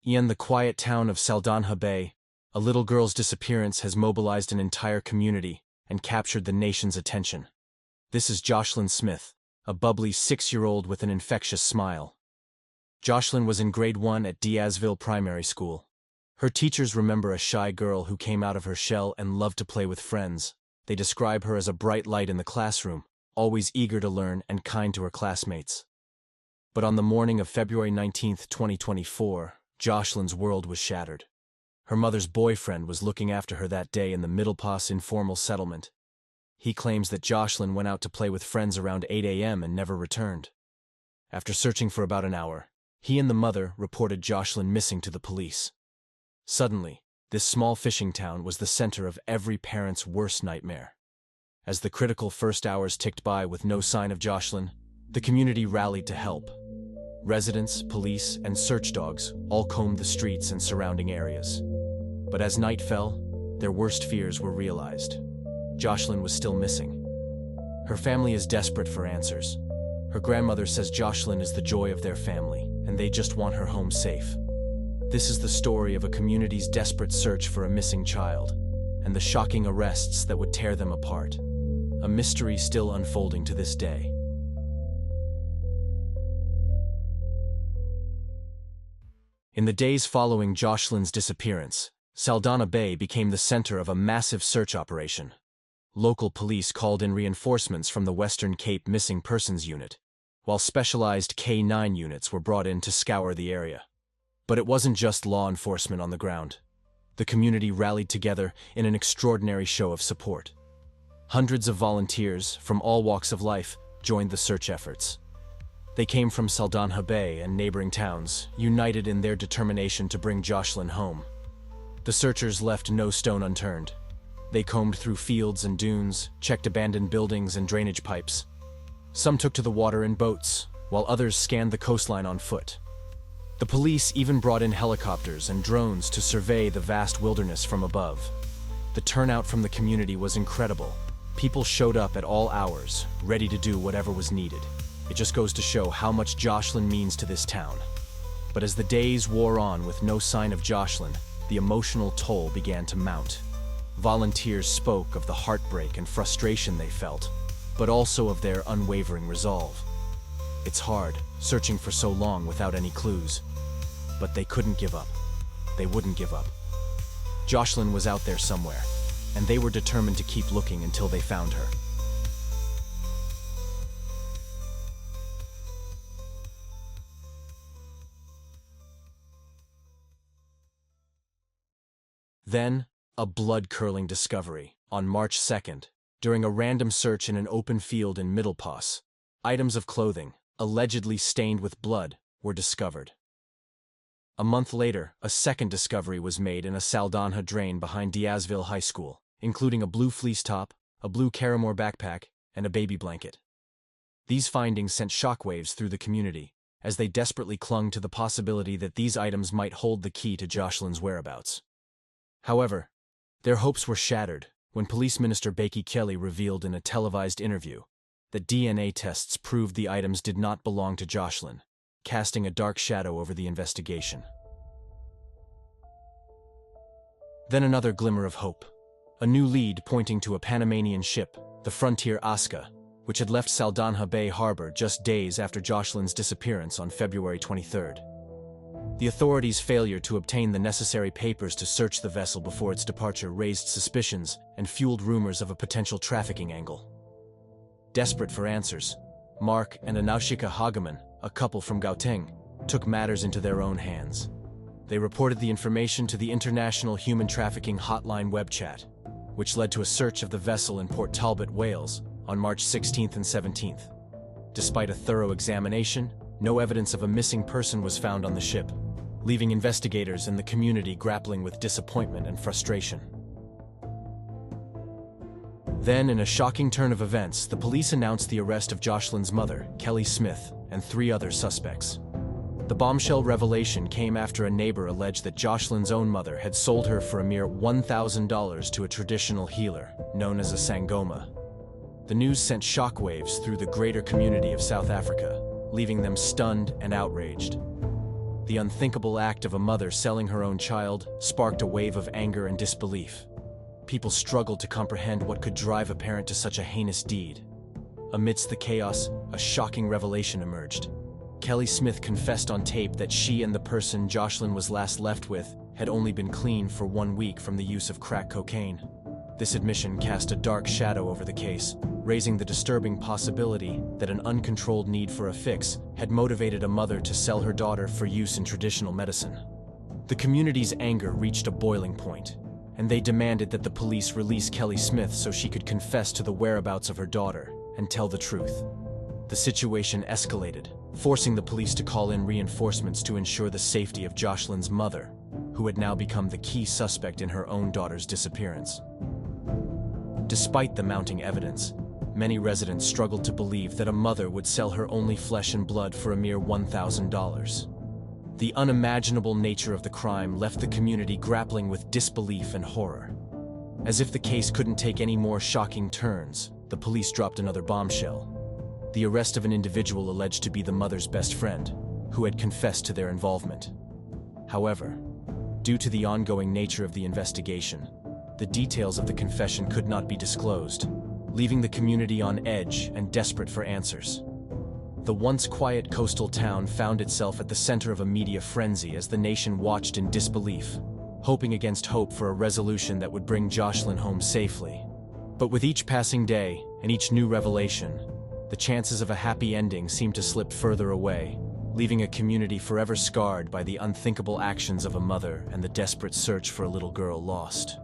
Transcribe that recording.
In the quiet town of Saldanha Bay, a little girl's disappearance has mobilized an entire community and captured the nation's attention. This is Joshlin Smith, a bubbly 6-year-old with an infectious smile. Joshlin was in grade 1 at Diazville Primary School. Her teachers remember a shy girl who came out of her shell and loved to play with friends. They describe her as a bright light in the classroom, always eager to learn and kind to her classmates. But on the morning of February 19, 2024, Joshlin's world was shattered. Her mother's boyfriend was looking after her that day in the Middle Pass informal settlement. He claims that Joshlin went out to play with friends around 8 a.m. and never returned. After searching for about an hour, he and the mother reported Joshlin missing to the police. Suddenly, this small fishing town was the center of every parent's worst nightmare. As the critical first hours ticked by with no sign of Joshlin, the community rallied to help. Residents, police, and search dogs all combed the streets and surrounding areas. But as night fell, their worst fears were realized. Joshlin was still missing. Her family is desperate for answers. Her grandmother says Joshlin is the joy of their family, and they just want her home safe. This is the story of a community's desperate search for a missing child, and the shocking arrests that would tear them apart. A mystery still unfolding to this day. In the days following Joshlin's disappearance, Saldanha Bay became the center of a massive search operation. Local police called in reinforcements from the Western Cape Missing Persons Unit, while specialized K-9 units were brought in to scour the area. But it wasn't just law enforcement on the ground. The community rallied together in an extraordinary show of support. Hundreds of volunteers from all walks of life joined the search efforts. They came from Saldanha Bay and neighboring towns, united in their determination to bring Joshlin home. The searchers left no stone unturned. They combed through fields and dunes, checked abandoned buildings and drainage pipes. Some took to the water in boats, while others scanned the coastline on foot. The police even brought in helicopters and drones to survey the vast wilderness from above. The turnout from the community was incredible. People showed up at all hours, ready to do whatever was needed. It just goes to show how much Joshlin means to this town. But as the days wore on with no sign of Joshlin, the emotional toll began to mount. Volunteers spoke of the heartbreak and frustration they felt, but also of their unwavering resolve. It's hard, searching for so long without any clues. But they couldn't give up. They wouldn't give up. Joshlin was out there somewhere, and they were determined to keep looking until they found her. Then, a blood-curdling discovery. On March 2nd, during a random search in an open field in Middle Pass, items of clothing, allegedly stained with blood, were discovered. A month later, a second discovery was made in a Saldanha drain behind Diazville High School, including a blue fleece top, a blue Caramore backpack, and a baby blanket. These findings sent shockwaves through the community, as they desperately clung to the possibility that these items might hold the key to Joshlin's whereabouts. However, their hopes were shattered when Police Minister Becky Kelly revealed in a televised interview that DNA tests proved the items did not belong to Joshlin, casting a dark shadow over the investigation. Then another glimmer of hope. A new lead pointing to a Panamanian ship, the Frontier Aska, which had left Saldanha Bay Harbor just days after Joshlin's disappearance on February 23rd. The authorities' failure to obtain the necessary papers to search the vessel before its departure raised suspicions and fueled rumors of a potential trafficking angle. Desperate for answers, Mark and Anaushika Hageman, a couple from Gauteng, took matters into their own hands. They reported the information to the International Human Trafficking Hotline web chat, which led to a search of the vessel in Port Talbot, Wales, on March 16th and 17th. Despite a thorough examination, no evidence of a missing person was found on the ship, leaving investigators and the community grappling with disappointment and frustration. Then, in a shocking turn of events, the police announced the arrest of Joshlin's mother, Kelly Smith, and 3 other suspects. The bombshell revelation came after a neighbor alleged that Joshlin's own mother had sold her for a mere $1,000 to a traditional healer, known as a sangoma. The news sent shockwaves through the greater community of South Africa, leaving them stunned and outraged. The unthinkable act of a mother selling her own child sparked a wave of anger and disbelief. People struggled to comprehend what could drive a parent to such a heinous deed. Amidst the chaos, a shocking revelation emerged. Kelly Smith confessed on tape that she and the person Joshlin was last left with had only been clean for 1 week from the use of crack cocaine. This admission cast a dark shadow over the case, raising the disturbing possibility that an uncontrolled need for a fix had motivated a mother to sell her daughter for use in traditional medicine. The community's anger reached a boiling point, and they demanded that the police release Kelly Smith so she could confess to the whereabouts of her daughter and tell the truth. The situation escalated, forcing the police to call in reinforcements to ensure the safety of Joshlin's mother, who had now become the key suspect in her own daughter's disappearance. Despite the mounting evidence, many residents struggled to believe that a mother would sell her only flesh and blood for a mere $1,000. The unimaginable nature of the crime left the community grappling with disbelief and horror. As if the case couldn't take any more shocking turns, the police dropped another bombshell: the arrest of an individual alleged to be the mother's best friend, who had confessed to their involvement. However, due to the ongoing nature of the investigation, the details of the confession could not be disclosed, leaving the community on edge and desperate for answers. The once quiet coastal town found itself at the center of a media frenzy as the nation watched in disbelief, hoping against hope for a resolution that would bring Joshlin home safely. But with each passing day and each new revelation, the chances of a happy ending seemed to slip further away, leaving a community forever scarred by the unthinkable actions of a mother and the desperate search for a little girl lost.